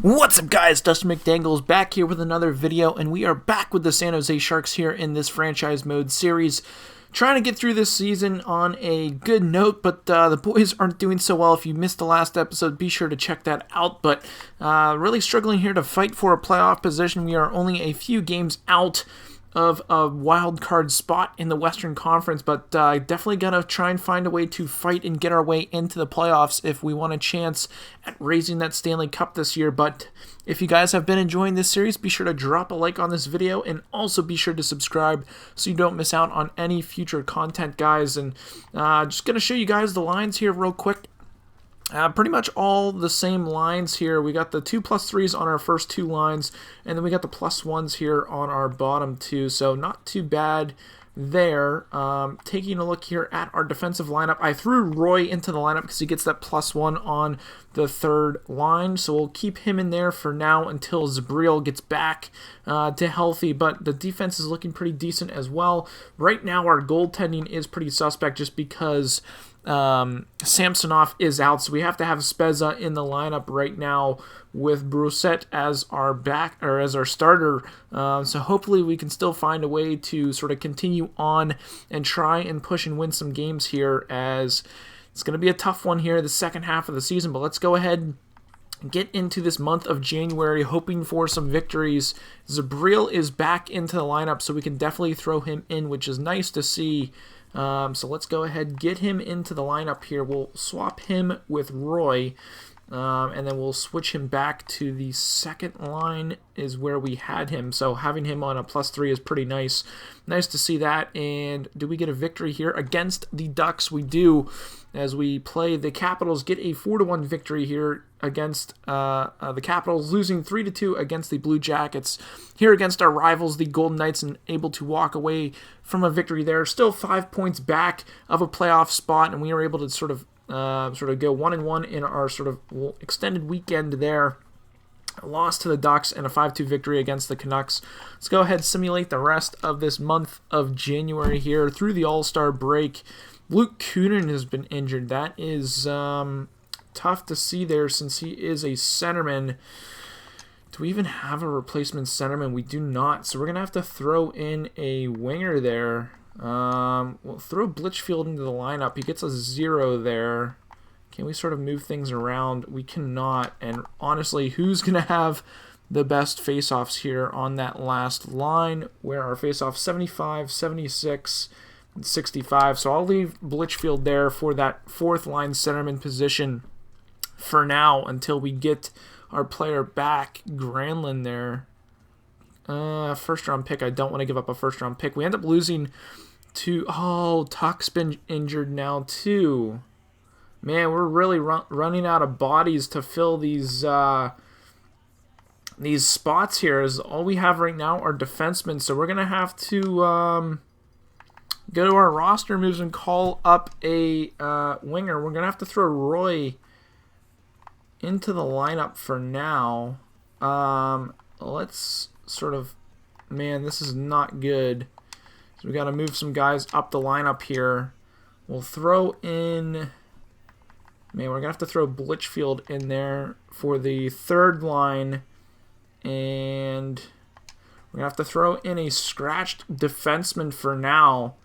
What's up, guys? Dustin McDangles back here with another video, and we are back with the San Jose Sharks here in this franchise mode series. Trying to get through this season on a good note, but the boys aren't doing so well. If you missed the last episode, be sure to check that out. But really struggling here to fight for a playoff position. We are only a few games out of a wild card spot in the Western Conference, but definitely gotta try and find a way to fight and get our way into the playoffs if we want a chance at raising that Stanley Cup this year. But if you guys have been enjoying this series, be sure to drop a like on this video and also be sure to subscribe so you don't miss out on any future content, guys. And just gonna show you guys the lines here real quick. Pretty much all the same lines here. We got the 2+3s on our first two lines, and then we got the +1s here on our bottom two, so not too bad there. Taking a look here at our defensive lineup, I threw Roy into the lineup because he gets that +1 on the third line, so we'll keep him in there for now until Zabriel gets back to healthy, but the defense is looking pretty decent as well. Right now our goaltending is pretty suspect just because Samsonov is out, so we have to have Spezza in the lineup right now with Brosset as our back or as our starter. So hopefully we can still find a way to sort of continue on and try and push and win some games here, as it's going to be a tough one here the second half of the season. But let's go ahead and get into this month of January hoping for some victories. Zabriel is back into the lineup, so we can definitely throw him in, which is nice to see. So let's go ahead and get him into the lineup here. We'll swap him with Roy, and then we'll switch him back to the second line is where we had him. So having him on a +3 is pretty nice. Nice to see that. And do we get a victory here against the Ducks? We do, as we play the Capitals, get a 4-1 victory here against the Capitals, losing 3-2 against the Blue Jackets. Here against our rivals, the Golden Knights, and able to walk away from a victory there. Still 5 points back of a playoff spot, and we were able to sort of go 1-1 in our sort of extended weekend there. A loss to the Ducks and a 5-2 victory against the Canucks. Let's go ahead and simulate the rest of this month of January here through the All-Star break. Luke Kunin has been injured. That is tough to see there since he is a centerman. Do we even have a replacement centerman? We do not, so we're going to have to throw in a winger there. We'll throw Blitchfield into the lineup. He gets a 0 there. Can we sort of move things around? We cannot, and honestly, who's going to have the best face-offs here on that last line, where our face-offs 75, 76, 65, so I'll leave Blitchfield there for that fourth line centerman position for now until we get our player back. Granlund there. First round pick. I don't want to give up a first round pick. We end up losing to... Oh, Tuck's been injured now too. Man, we're really running out of bodies to fill these spots here. Is all we have right now are defensemen, so we're going to have to... go to our roster moves and call up a winger. We're going to have to throw Roy into the lineup for now. Let's sort of... Man, this is not good. So we got to move some guys up the lineup here. We'll throw in... Man, we're going to have to throw Blitchfield in there for the third line. And we're going to have to throw in a scratched defenseman for now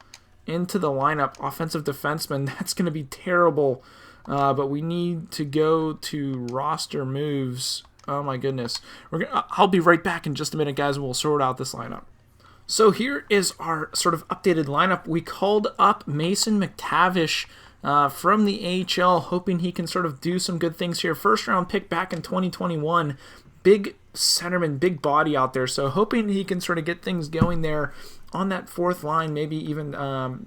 into the lineup, offensive defenseman. That's going to be terrible, but we need to go to roster moves. Oh my goodness. I'll be right back in just a minute, guys, and we'll sort out this lineup. So here is our sort of updated lineup. We called up Mason McTavish from the AHL, hoping he can sort of do some good things here. First round pick back in 2021. Big centerman, big body out there, so hoping he can sort of get things going there on that fourth line, maybe even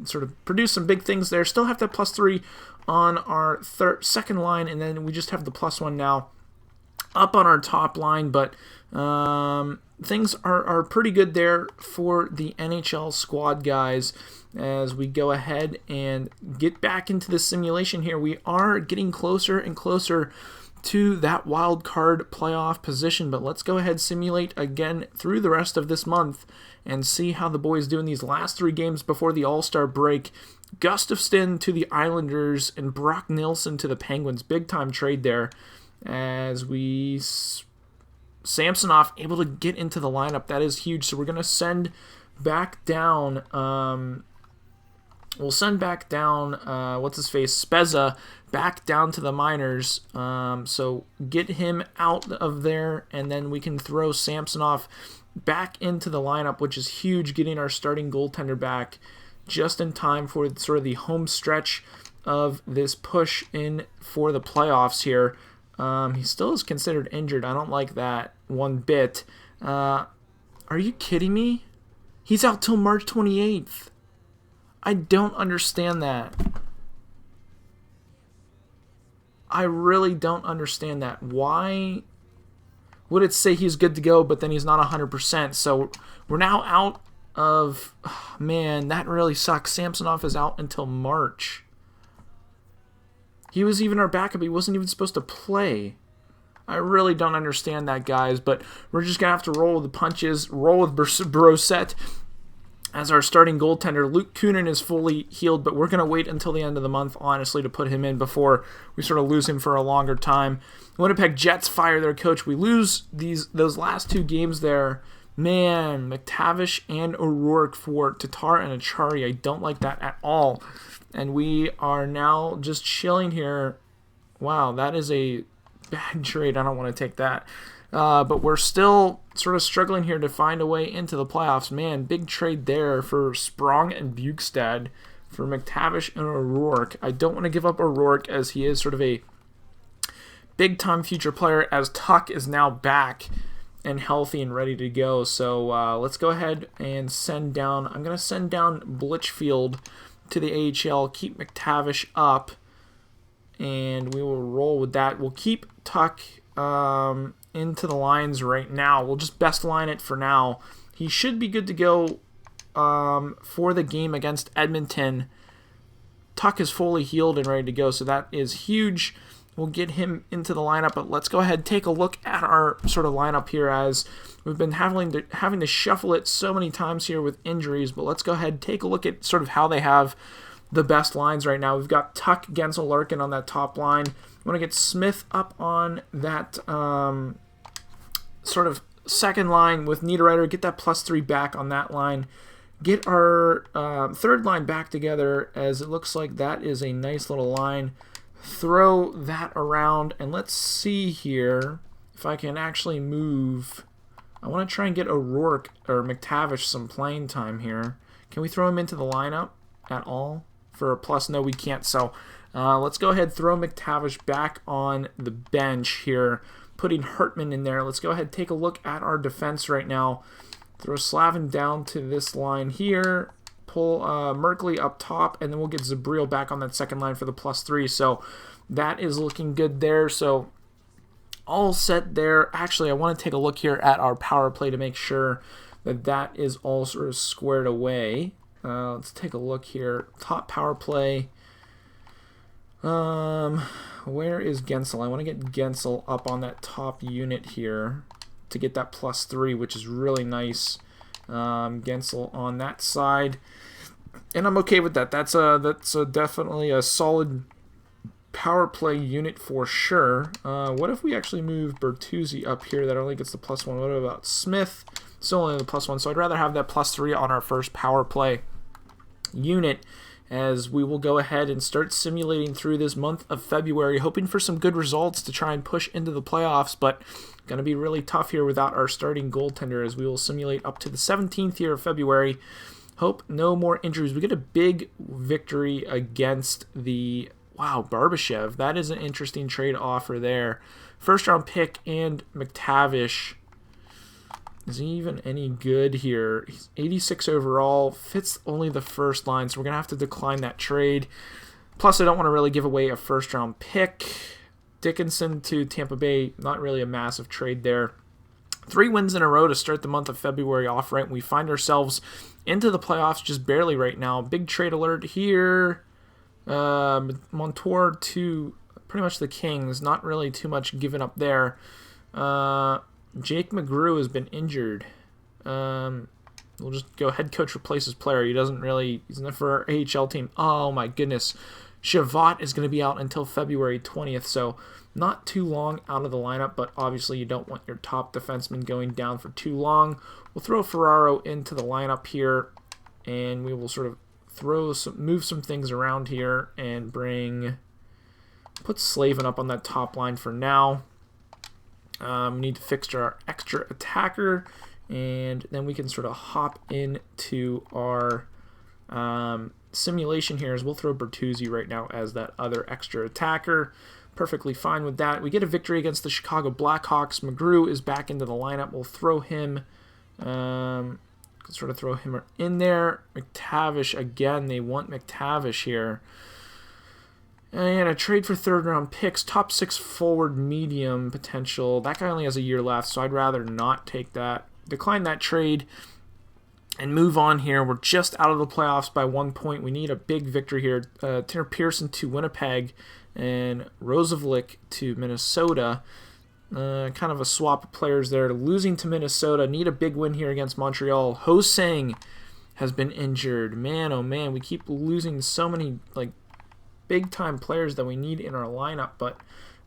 sort of produce some big things there. Still have that +3 on our second line, and then we just have the +1 now up on our top line, but things are pretty good there for the NHL squad, guys. As we go ahead and get back into the simulation here, we are getting closer and closer to that wild card playoff position, but let's go ahead and simulate again through the rest of this month and see how the boys do in these last 3 games before the All-Star break. Gustafsson to the Islanders and Brock Nilsson to the Penguins. Big time trade there as we Samsonov able to get into the lineup. That is huge. So we're going to send back down... we'll send back down, what's-his-face, Spezza, back down to the minors. So get him out of there, and then we can throw Samsonov back into the lineup, which is huge, getting our starting goaltender back just in time for sort of the home stretch of this push in for the playoffs here. He still is considered injured. I don't like that one bit. Are you kidding me? He's out till March 28th. I don't understand that. I really don't understand that. Why would it say he's good to go, but then he's not 100%? So we're now out of... Oh, man, that really sucks. Samsonov is out until March. He was even our backup. He wasn't even supposed to play. I really don't understand that, guys, but we're just going to have to roll with the punches, roll with Brosette as our starting goaltender. Luke Kunin is fully healed, but we're going to wait until the end of the month, honestly, to put him in before we sort of lose him for a longer time. Winnipeg Jets fire their coach. We lose those last two games there. Man, McTavish and O'Rourke for Tatar and Achari. I don't like that at all. And we are now just chilling here. Wow, that is a bad trade. I don't want to take that. But we're still sort of struggling here to find a way into the playoffs. Man, big trade there for Sprong and Bukestad for McTavish and O'Rourke. I don't want to give up O'Rourke as he is sort of a big-time future player, as Tuck is now back and healthy and ready to go. So let's go ahead and send down... I'm going to send down Blitchfield to the AHL, keep McTavish up, and we will roll with that. We'll keep Tuck into the lines right now. We'll just best line it for now. He should be good to go for the game against Edmonton. Tuck is fully healed and ready to go, so that is huge. We'll get him into the lineup, but let's go ahead and take a look at our sort of lineup here, as we've been having to shuffle it so many times here with injuries. But let's go ahead and take a look at sort of how they have the best lines right now. We've got Tuck, Gensel, Larkin on that top line. We want to get Smith up on that sort of second line with Niederreiter. Get that +3 back on that line. Get our third line back together, as it looks like that is a nice little line. Throw that around, and let's see here if I can actually move. I want to try and get O'Rourke or McTavish some playing time here. Can we throw him into the lineup at all for a plus? No, we can't. So let's go ahead and throw McTavish back on the bench here, putting Hartman in there. Let's go ahead and take a look at our defense right now. Throw Slavin down to this line here. Pull Merkley up top, and then we'll get Zabril back on that second line for the +3. So that is looking good there. So all set there. Actually, I want to take a look here at our power play to make sure that that is all sort of squared away. Let's take a look here. Top power play. Where is Gensel? I want to get Gensel up on that top unit here to get that +3, which is really nice. Gensel on that side, and I'm okay with that. That's definitely a solid power play unit for sure. What if we actually move Bertuzzi up here? That only gets the +1. What about Smith? Still only the +1. So I'd rather have that +3 on our first power play unit, as we will go ahead and start simulating through this month of February, hoping for some good results to try and push into the playoffs, but going to be really tough here without our starting goaltender, as we will simulate up to the 17th here of February. Hope no more injuries. We get a big victory against the... Wow, Barbashev. That is an interesting trade offer there. First round pick and McTavish. Is he even any good here? He's 86 overall, fits only the first line, so we're going to have to decline that trade. Plus, I don't want to really give away a first-round pick. Dickinson to Tampa Bay, not really a massive trade there. 3 wins in a row to start the month of February off right. We find ourselves into the playoffs just barely right now. Big trade alert here. Montour to pretty much the Kings. Not really too much given up there. Jake McGrew has been injured. We'll just go head coach replaces player. He's not for our AHL team. Oh my goodness. Shavot is going to be out until February 20th, so not too long out of the lineup, but obviously you don't want your top defenseman going down for too long. We'll throw Ferraro into the lineup here, and we will sort of move some things around here and put Slavin up on that top line for now. We need to fix our extra attacker, and then we can sort of hop into our simulation here. As we'll throw Bertuzzi right now as that other extra attacker. Perfectly fine with that. We get a victory against the Chicago Blackhawks. McGrew is back into the lineup. We'll throw him, sort of throw him in there. McTavish again. They want McTavish here. And a trade for third-round picks. Top 6 forward medium potential. That guy only has a year left, so I'd rather not take that. Decline that trade and move on here. We're just out of the playoffs by 1 point. We need a big victory here. Tanner Pearson to Winnipeg and Rosavlik to Minnesota. Kind of a swap of players there. Losing to Minnesota. Need a big win here against Montreal. Ho-Sang has been injured. Man, oh man, we keep losing so many big-time players that we need in our lineup. But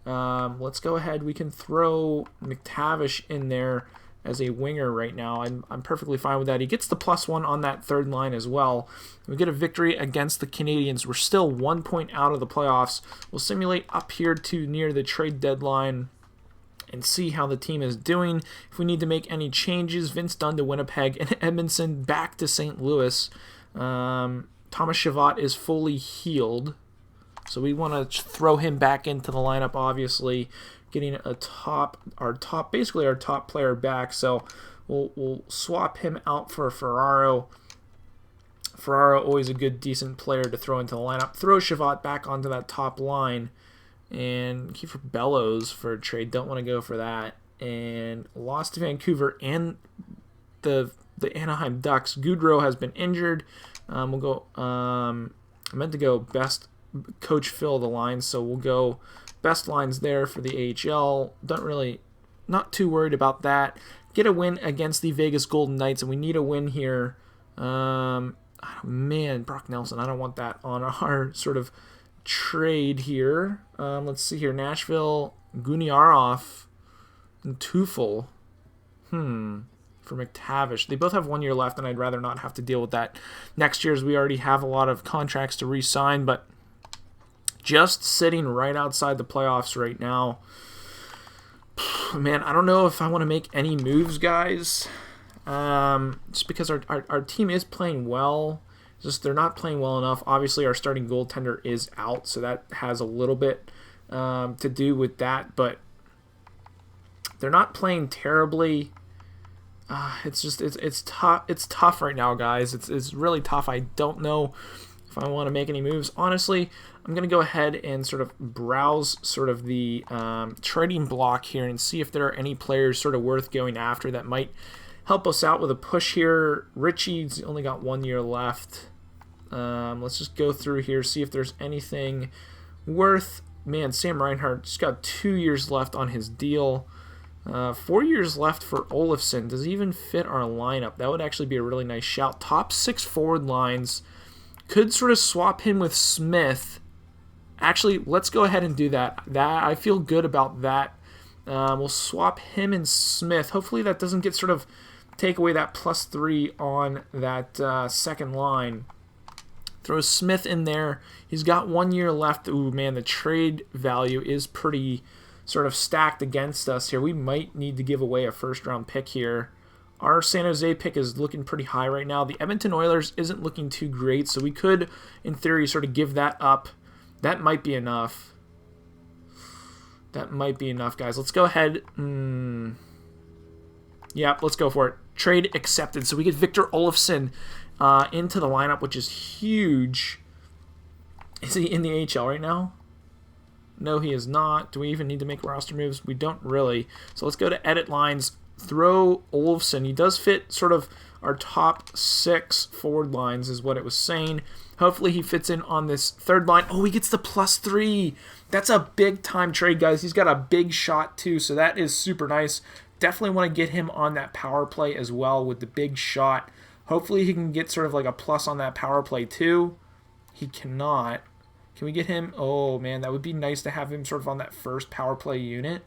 let's go ahead. We can throw McTavish in there as a winger right now. I'm perfectly fine with that. He gets the +1 on that third line as well. We get a victory against the Canadiens. We're still 1 point out of the playoffs. We'll simulate up here to near the trade deadline and see how the team is doing. If we need to make any changes, Vince Dunn to Winnipeg and Edmondson back to St. Louis. Thomas Chabot is fully healed, so we want to throw him back into the lineup, obviously. Getting our top player back, so we'll swap him out for Ferraro. Ferraro, always a good, decent player to throw into the lineup. Throw Chabot back onto that top line, and keep for Bellows for a trade. Don't want to go for that. And lost to Vancouver and the Anaheim Ducks. Goudreau has been injured. We'll go. I meant to go best coach Phil the lines, so we'll go best lines there for the AHL. Not too worried about that. Get a win against the Vegas Golden Knights, and we need a win here. Man, Brock Nelson, I don't want that on our sort of trade here. Let's see here. Nashville, Guniarov, and Tufel. For McTavish. They both have 1 year left, and I'd rather not have to deal with that next year, as we already have a lot of contracts to re-sign, but just sitting right outside the playoffs right now. Man, I don't know if I want to make any moves, guys. Just because our team is playing well. Just they're not playing well enough. Obviously, our starting goaltender is out, so that has a little bit to do with that. But they're not playing terribly. It's tough. It's tough right now, guys. It's really tough. I don't know if I want to make any moves. Honestly, I'm going to go ahead and sort of browse sort of the trading block here and see if there are any players sort of worth going after that might help us out with a push here. Richie's only got 1 year left. Let's just go through here, see if there's anything worth. Man, Sam Reinhart just got 2 years left on his deal. 4 years left for Olofsson. Does he even fit our lineup? That would actually be a really nice shout. Top 6 forward lines. Could sort of swap him with Smith. Actually, let's go ahead and do that. I feel good about that. We'll swap him and Smith. Hopefully that doesn't get sort of take away that +3 on that second line. Throw Smith in there. He's got 1 year left. Ooh, man, the trade value is pretty sort of stacked against us here. We might need to give away a first-round pick here. Our San Jose pick is looking pretty high right now. The Edmonton Oilers isn't looking too great, so we could, in theory, sort of give that up. That might be enough. That might be enough, guys. Let's go ahead. Yep, let's go for it. Trade accepted. So we get Victor Olofsson into the lineup, which is huge. Is he in the AHL right now? No, he is not. Do we even need to make roster moves? We don't really. So let's go to edit lines. Throw Olofsson. He does fit sort of our top 6 forward lines is what it was saying. Hopefully he fits in on this third line. Oh, he gets the +3. That's a big-time trade, guys. He's got a big shot, too, so that is super nice. Definitely want to get him on that power play as well with the big shot. Hopefully he can get sort of like a plus on that power play, too. He cannot. Can we get him? Oh, man, that would be nice to have him sort of on that first power play unit.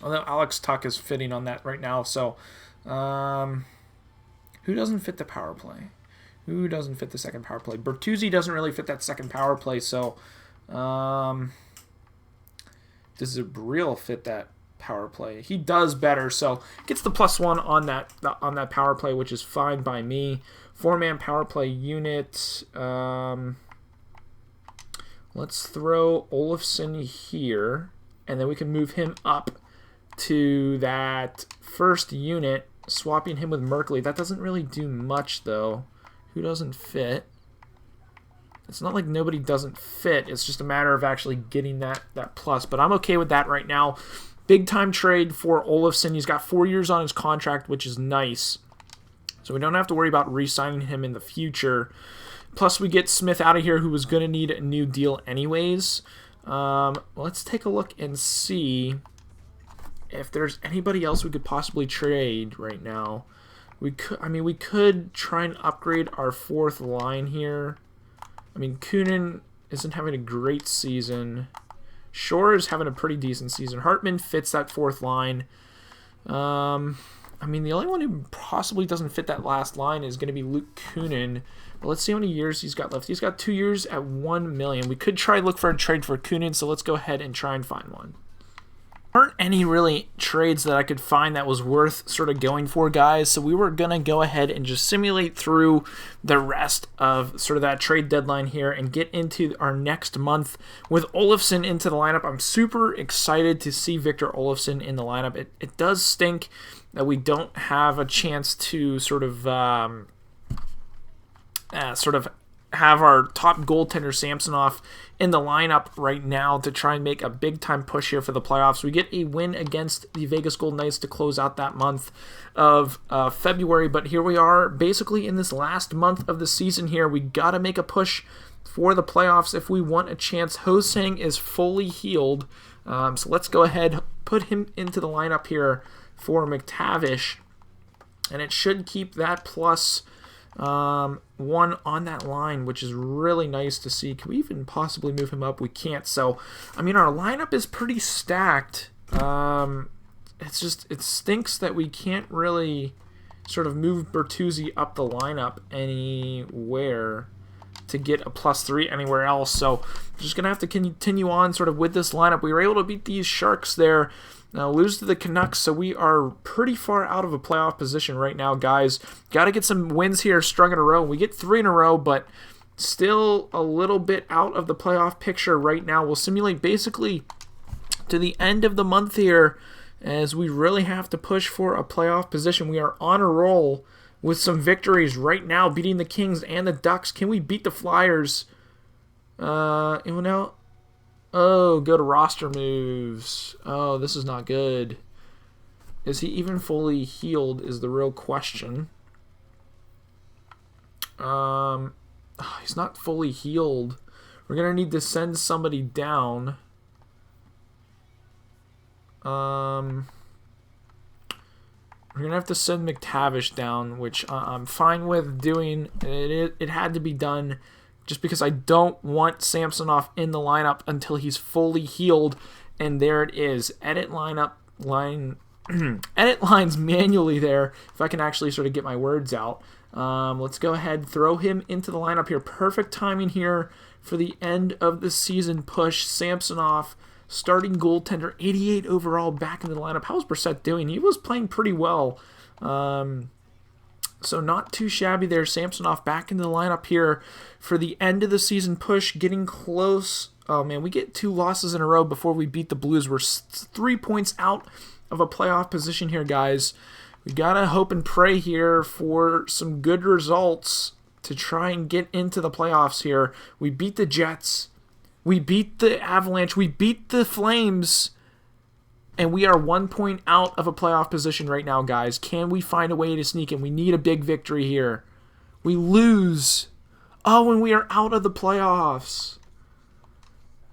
Although Alex Tuck is fitting on that right now. So, who doesn't fit the power play? Who doesn't fit the second power play? Bertuzzi doesn't really fit that second power play. So, does Zabril fit that power play? He does better. So, gets the +1 on that power play, which is fine by me. 4-man power play unit. Let's throw Olofsson here, and then we can move him up to that first unit, swapping him with Merkley. That doesn't really do much, though. Who doesn't fit? It's not like nobody doesn't fit. It's just a matter of actually getting that plus. But I'm okay with that right now. Big-time trade for Olofsson. He's got 4 years on his contract, which is nice. So we don't have to worry about re-signing him in the future. Plus, we get Smith out of here, who was going to need a new deal anyways. Let's take a look and see if there's anybody else we could possibly trade right now. We could try and upgrade our 4th line here. I mean, Kunin isn't having a great season. Shore is having a pretty decent season. Hartman fits that 4th line. I mean, the only one who possibly doesn't fit that last line is going to be Luke Kunin. But let's see how many years he's got left. He's got 2 years at $1 million. We could try to look for a trade for Kunin, so let's go ahead and try and find one. There aren't any really trades that I could find that was worth sort of going for, guys. So we were going to go ahead and just simulate through the rest of sort of that trade deadline here and get into our next month with Olofsson into the lineup. I'm super excited to see Victor Olofsson in the lineup. It does stink that we don't have a chance to sort of have our top goaltender Samsonov in the lineup right now to try and make a big-time push here for the playoffs. We get a win against the Vegas Golden Knights to close out that month of February, but here we are basically in this last month of the season here. We got to make a push for the playoffs if we want a chance. Ho-Sang is fully healed, so let's go ahead, put him into the lineup here for McTavish, and it should keep that +1 on that line, which is really nice to see. Can we even possibly move him up? We can't. So, I mean, our lineup is pretty stacked. It's just, it stinks that we can't really sort of move Bertuzzi up the lineup anywhere to get a +3 anywhere else. So, just going to have to continue on sort of with this lineup. We were able to beat these Sharks there. Lose to the Canucks, so we are pretty far out of a playoff position right now, guys. Got to get some wins here strung in a row. We get 3 in a row, but still a little bit out of the playoff picture right now. We'll simulate basically to the end of the month here as we really have to push for a playoff position. We are on a roll with some victories right now, beating the Kings and the Ducks. Can we beat the Flyers? Oh, go to roster moves. Oh, this is not good. Is he even fully healed is the real question. He's not fully healed. We're going to need to send somebody down. We're going to have to send McTavish down, which I'm fine with doing. It had to be done just because I don't want Samsonov in the lineup until he's fully healed. And there it is. Edit edit lines manually there, if I can actually sort of get my words out. Let's go ahead, throw him into the lineup here. Perfect timing here for the end of the season push. Samsonov, starting goaltender, 88 overall, back into the lineup. How's Brissett doing? He was playing pretty well. So not too shabby there. Samsonov back into the lineup here for the end of the season push, getting close. Oh, man, we get 2 losses in a row before we beat the Blues. We're 3 points out of a playoff position here, guys. We got to hope and pray here for some good results to try and get into the playoffs here. We beat the Jets. We beat the Avalanche. We beat the Flames. And we are 1 point out of a playoff position right now, guys. Can we find a way to sneak in? We need a big victory here. We lose. Oh, and we are out of the playoffs.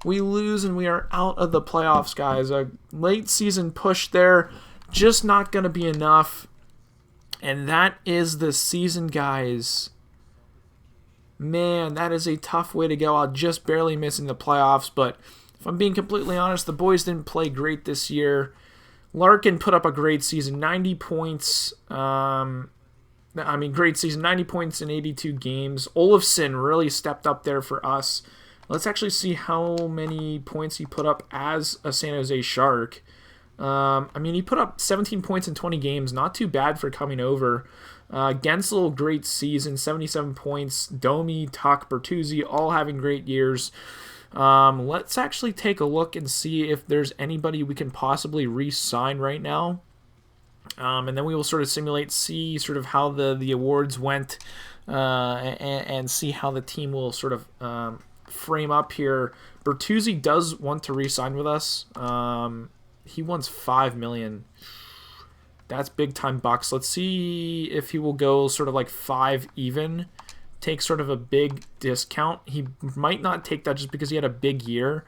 We lose and we are out of the playoffs, guys. A late season push there. Just not going to be enough. And that is the season, guys. Man, that is a tough way to go. I'll just barely missing the playoffs, but if I'm being completely honest, the boys didn't play great this year. Larkin put up a great season, 90 points. Great season, 90 points in 82 games. Olofsson really stepped up there for us. Let's actually see how many points he put up as a San Jose Shark. He put up 17 points in 20 games. Not too bad for coming over. Gensel, great season, 77 points. Domi, Tuck, Bertuzzi, all having great years. Let's actually take a look and see if there's anybody we can possibly re-sign right now. And then we will sort of see sort of how the awards went, and see how the team will sort of frame up here. Bertuzzi does want to re-sign with us. He wants $5 million. That's big time bucks. Let's see if he will go sort of like 5 even. Take sort of a big discount. He might not take that just because he had a big year.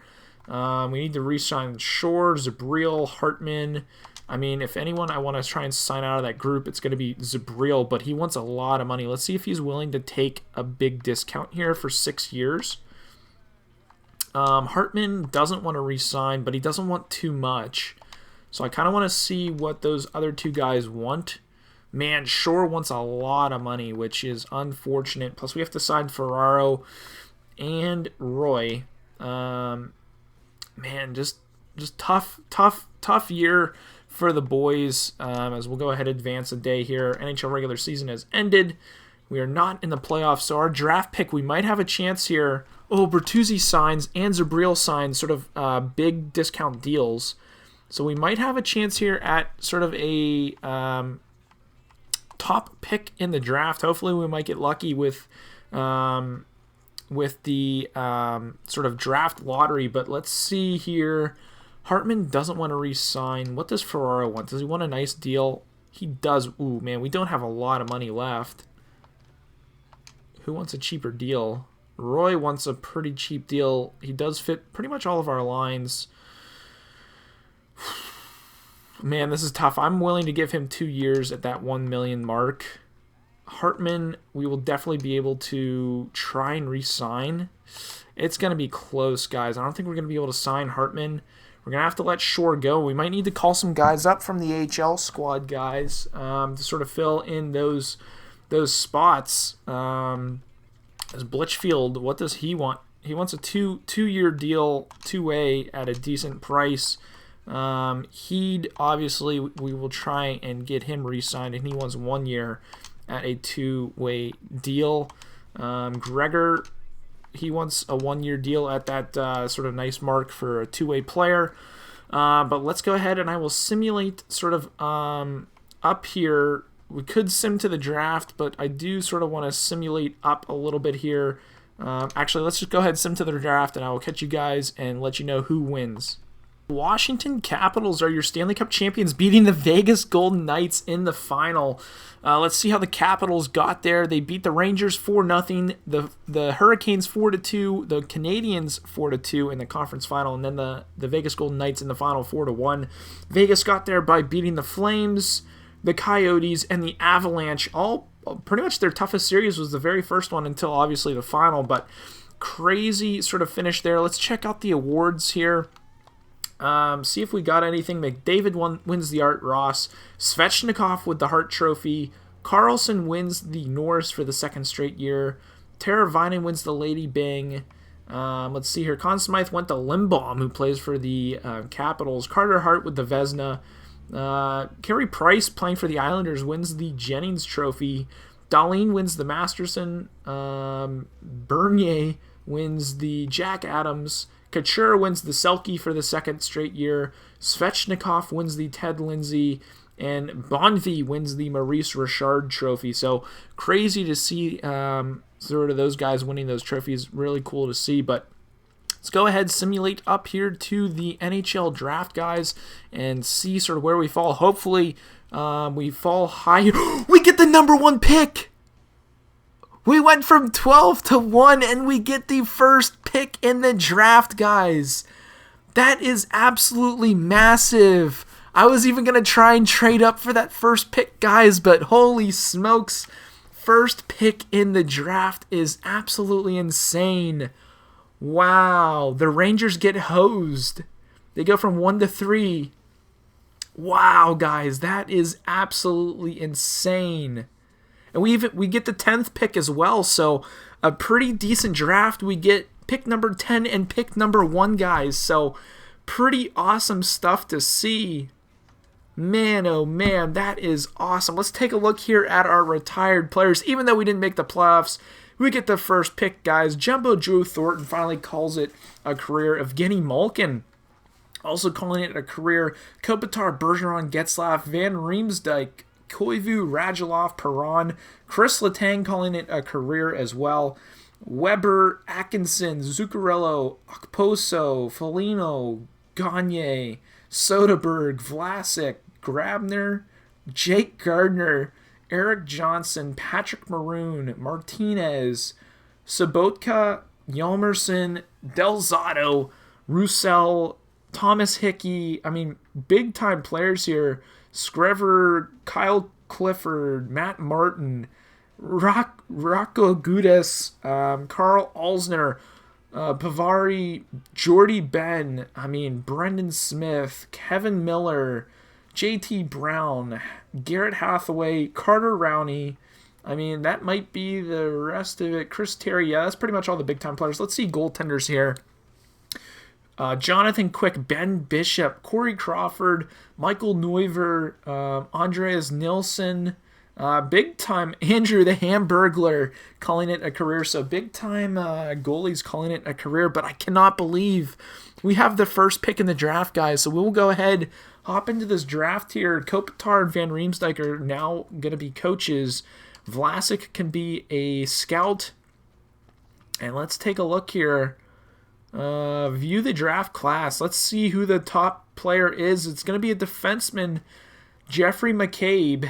We need to re-sign Shore, Zabriel, Hartman. If anyone I want to try and sign out of that group, it's going to be Zabriel, but he wants a lot of money. Let's see if he's willing to take a big discount here for 6 years. Hartman doesn't want to re-sign, but he doesn't want too much. So I kind of want to see what those other 2 guys want. Man, Shore wants a lot of money, which is unfortunate. Plus, we have to sign Ferraro and Roy. Just tough year for the boys. As we'll go ahead and advance a day here. NHL regular season has ended. We are not in the playoffs, so our draft pick, we might have a chance here. Oh, Bertuzzi signs and Zabriel signs sort of big discount deals. So we might have a chance here at sort of a top pick in the draft. Hopefully we might get lucky with the sort of draft lottery. But let's see here. Hartman doesn't want to re-sign. What does Ferraro want? Does he want a nice deal? He does. Ooh, man, we don't have a lot of money left. Who wants a cheaper deal? Roy wants a pretty cheap deal. He does fit pretty much all of our lines. Man, this is tough. I'm willing to give him 2 years at that 1 million mark. Hartman, we will definitely be able to try and re-sign. It's going to be close, guys. I don't think we're going to be able to sign Hartman. We're going to have to let Shore go. We might need to call some guys up from the AHL squad, guys, to sort of fill in those spots. As Blitchfield, what does he want? He wants a two-year deal, 2-way at a decent price. He'd obviously, we will try and get him re-signed, and he wants 1 year at a 2-way deal. Gregor, he wants a 1-year deal at that sort of nice mark for a 2-way player. But let's go ahead and I will simulate sort of up here. We could sim to the draft, but I do sort of want to simulate up a little bit here. Actually, let's just go ahead and sim to the draft, and I will catch you guys and let you know who wins. Washington Capitals are your Stanley Cup champions, beating the Vegas Golden Knights in the final. Let's see how the Capitals got there. They beat the Rangers 4-0, the Hurricanes 4-2, the Canadiens 4-2 in the conference final, and then the Vegas Golden Knights in the final 4-1. Vegas got there by beating the Flames, the Coyotes, and the Avalanche. All pretty much their toughest series was the very first one until obviously the final, but crazy sort of finish there. Let's check out the awards here. See if we got anything. McDavid wins the Art Ross. Svechnikov with the Hart Trophy. Carlson wins the Norris for the second straight year. Teravainen wins the Lady Byng. Let's see here. Conn Smythe went to Limbaum, who plays for the Capitals. Carter Hart with the Vezina. Carey Price, playing for the Islanders, wins the Jennings Trophy. Dahlin wins the Masterson. Bernier wins the Jack Adams. Couture wins the Selke for the second straight year. Svechnikov wins the Ted Lindsay. And Bonvi wins the Maurice Richard Trophy. So crazy to see sort of those guys winning those trophies. Really cool to see. But let's go ahead, simulate up here to the NHL draft, guys, and see sort of where we fall. Hopefully we fall high. We get the number 1 pick! We went from 12 to 1, and we get the first pick in the draft, guys. That is absolutely massive. I was even going to try and trade up for that first pick, guys, but holy smokes. first pick in the draft is absolutely insane. Wow, the Rangers get hosed. They go from 1 to 3. Wow, guys, that is absolutely insane. And we get the 10th pick as well, so a pretty decent draft. We get pick number 10 and pick number 1, guys. So pretty awesome stuff to see. Man, oh man, that is awesome. Let's take a look here at our retired players. Even though we didn't make the playoffs, we get the first pick, guys. Jumbo Joe Thornton finally calls it a career. Evgeny Malkin also calling it a career. Kopitar, Bergeron, Getzlaf, Van Riemsdyk, Koivu, Radulov, Perron, Chris Letang calling it a career as well. Weber, Atkinson, Zuccarello, Okposo, Foligno, Gagne, Soderberg, Vlasic, Grabner, Jake Gardner, Eric Johnson, Patrick Maroon, Martinez, Sobotka, Yelmerson, Delzato, Roussel, Thomas Hickey. I mean, big-time players here. Screver, Kyle Clifford, Matt Martin, Rocco Gudas, Carl Alsner, Pavari, Jordy Ben, I mean, Brendan Smith, Kevin Miller, JT Brown, Garrett Hathaway, Carter Rowney. I mean, that might be the rest of it. Chris Terry, yeah, that's pretty much all the big-time players. Let's see goaltenders here. Jonathan Quick, Ben Bishop, Corey Crawford, Michael Neuver, Andreas Nilsson, big-time Andrew the Hamburglar calling it a career. So big-time goalies calling it a career, but I cannot believe we have the first pick in the draft, guys. So we'll go ahead, hop into this draft here. Kopitar and Van Riemsdyk are now going to be coaches. Vlasic can be a scout. And let's take a look here. View the draft class. Let's see who the top player is. It's going to be a defenseman, Jeffrey McCabe.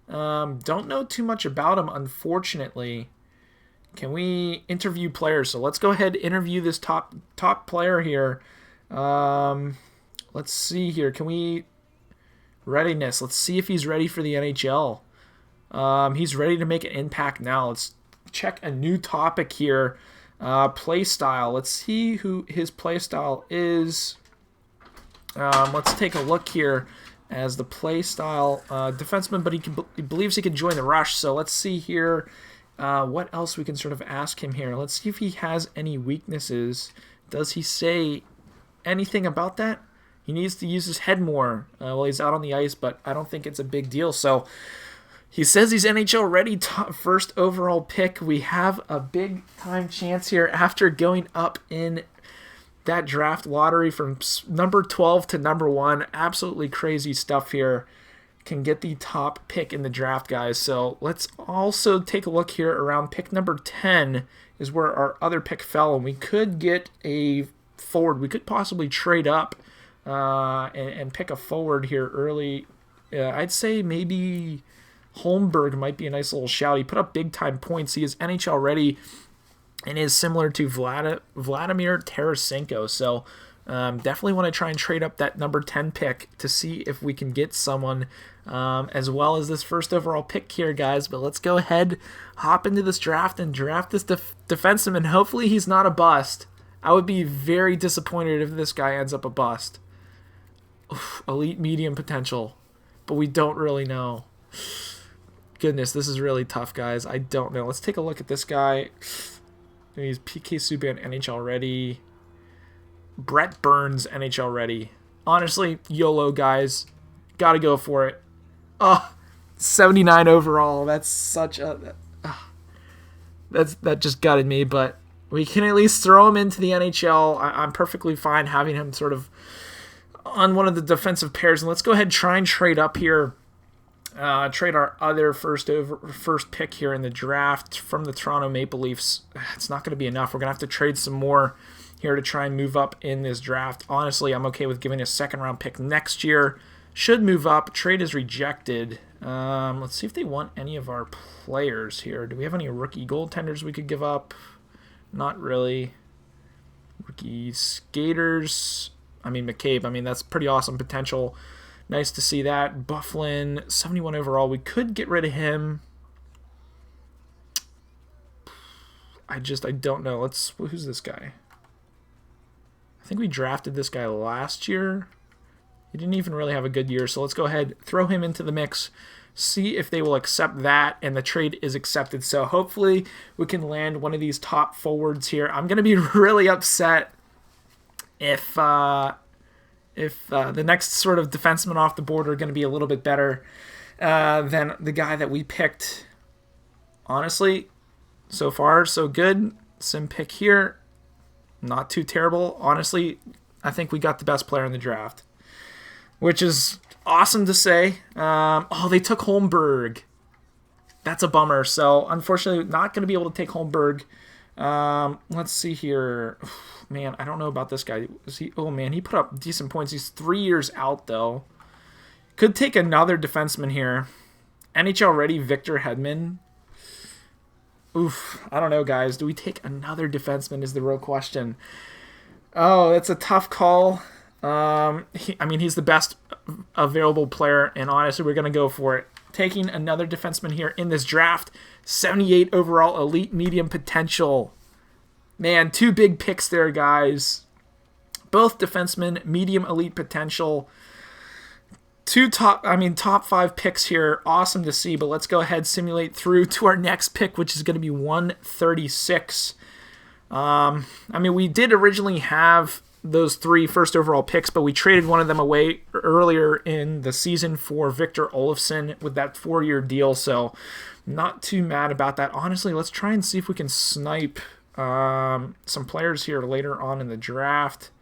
Don't know too much about him, unfortunately. Can we interview players? So let's go ahead and interview this top player here. Let's see here. Can we... Readiness. Let's see if he's ready for the NHL. He's ready to make an impact now. Let's check a new topic here. Play style. Let's see who his play style is. Let's take a look here as the play style defenseman, but he believes he can join the rush. So let's see here what else we can sort of ask him here. Let's see if he has any weaknesses. Does he say anything about that? He needs to use his head more while he's out on the ice, but I don't think it's a big deal. So he says he's NHL ready, first overall pick. We have a big time chance here after going up in that draft lottery from number 12 to number 1. Absolutely crazy stuff here. Can get the top pick in the draft, guys. So let's also take a look here around pick number 10 is where our other pick fell, and we could get a forward. We could possibly trade up and pick a forward here early. I'd say maybe Holmberg might be a nice little shout. He put up big-time points. He is NHL ready and is similar to Vladimir Tarasenko. So definitely want to try and trade up that number 10 pick to see if we can get someone as well as this first overall pick here, guys. But let's go ahead, hop into this draft and draft this defenseman. Hopefully he's not a bust. I would be very disappointed if this guy ends up a bust. Oof, elite medium potential, but we don't really know. Goodness, this is really tough, guys. I don't know. Let's take a look at this guy. He's PK Subban NHL ready. Brett Burns NHL ready. Honestly, YOLO, guys. Gotta go for it. Oh, 79 overall. That's such a... that just gutted me, but we can at least throw him into the NHL. I'm perfectly fine having him sort of on one of the defensive pairs. And let's go ahead and try and trade up here. Trade our other first pick here in the draft from the Toronto Maple Leafs. It's not going to be enough. We're going to have to trade some more here to try and move up in this draft. Honestly, I'm okay with giving a second-round pick next year. Should move up. Trade is rejected. Let's see if they want any of our players here. Do we have any rookie goaltenders we could give up? Not really. Rookie skaters. I mean, McCabe. I mean, that's pretty awesome potential. Nice to see that. Bufflin, 71 overall. We could get rid of him. I don't know. Who's this guy? I think we drafted this guy last year. He didn't even really have a good year, so let's go ahead, throw him into the mix, see if they will accept that, and the trade is accepted. So hopefully we can land one of these top forwards here. I'm going to be really upset if the next sort of defenseman off the board are going to be a little bit better than the guy that we picked. Honestly, so far, so good. Sim pick here. Not too terrible. Honestly, I think we got the best player in the draft, which is awesome to say. Oh, they took Holmberg. That's a bummer. So, unfortunately, not going to be able to take Holmberg. Let's see here. Man, I don't know about this guy. Oh, man, he put up decent points. He's 3 years out, though. Could take another defenseman here. NHL ready, Victor Hedman. Oof, I don't know, guys. Do we take another defenseman is the real question. Oh, that's a tough call. He's the best available player, and honestly, we're going to go for it. Taking another defenseman here in this draft. 78 overall, elite medium potential. Man, 2 big picks there, guys. Both defensemen, medium elite potential. Top 5 picks here. Awesome to see, but let's go ahead, simulate through to our next pick, which is going to be 136. We did originally have those 3 first overall picks, but we traded one of them away earlier in the season for Victor Olofsson with that 4-year deal, so not too mad about that. Honestly, let's try and see if we can snipe some players here later on in the draft.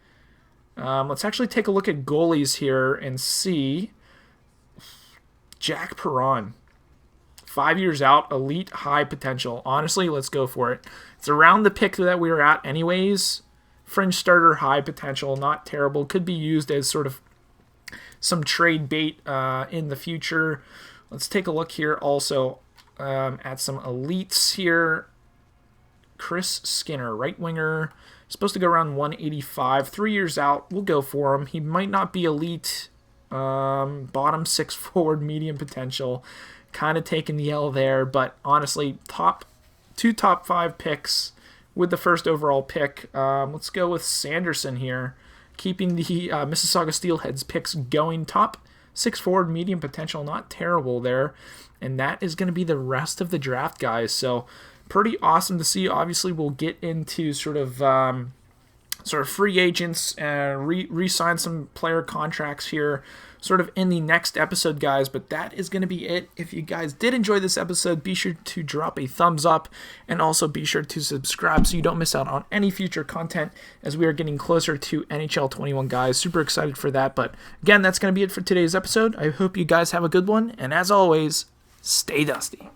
Let's actually take a look at goalies here and see. Jack Perron, 5 years out, elite high potential. Honestly, let's go for it. It's around the pick that we were at anyways. Fringe starter, high potential, not terrible. Could be used as sort of some trade bait in the future. Let's take a look here also at some elites here. Chris Skinner, right winger, supposed to go around 185. 3 years out, we'll go for him. He might not be elite. Bottom 6 forward, medium potential. Kind of taking the L there, but honestly, top 5 picks with the first overall pick. Let's go with Sanderson here, keeping the Mississauga Steelheads picks going. Top 6 forward, medium potential, not terrible there. And that is going to be the rest of the draft, guys. So pretty awesome to see. Obviously, we'll get into sort of free agents and re-sign some player contracts here sort of in the next episode, guys. But that is going to be it. If you guys did enjoy this episode, be sure to drop a thumbs up and also be sure to subscribe so you don't miss out on any future content as we are getting closer to NHL 21, guys. Super excited for that. But again, that's going to be it for today's episode. I hope you guys have a good one. And as always, stay dusty.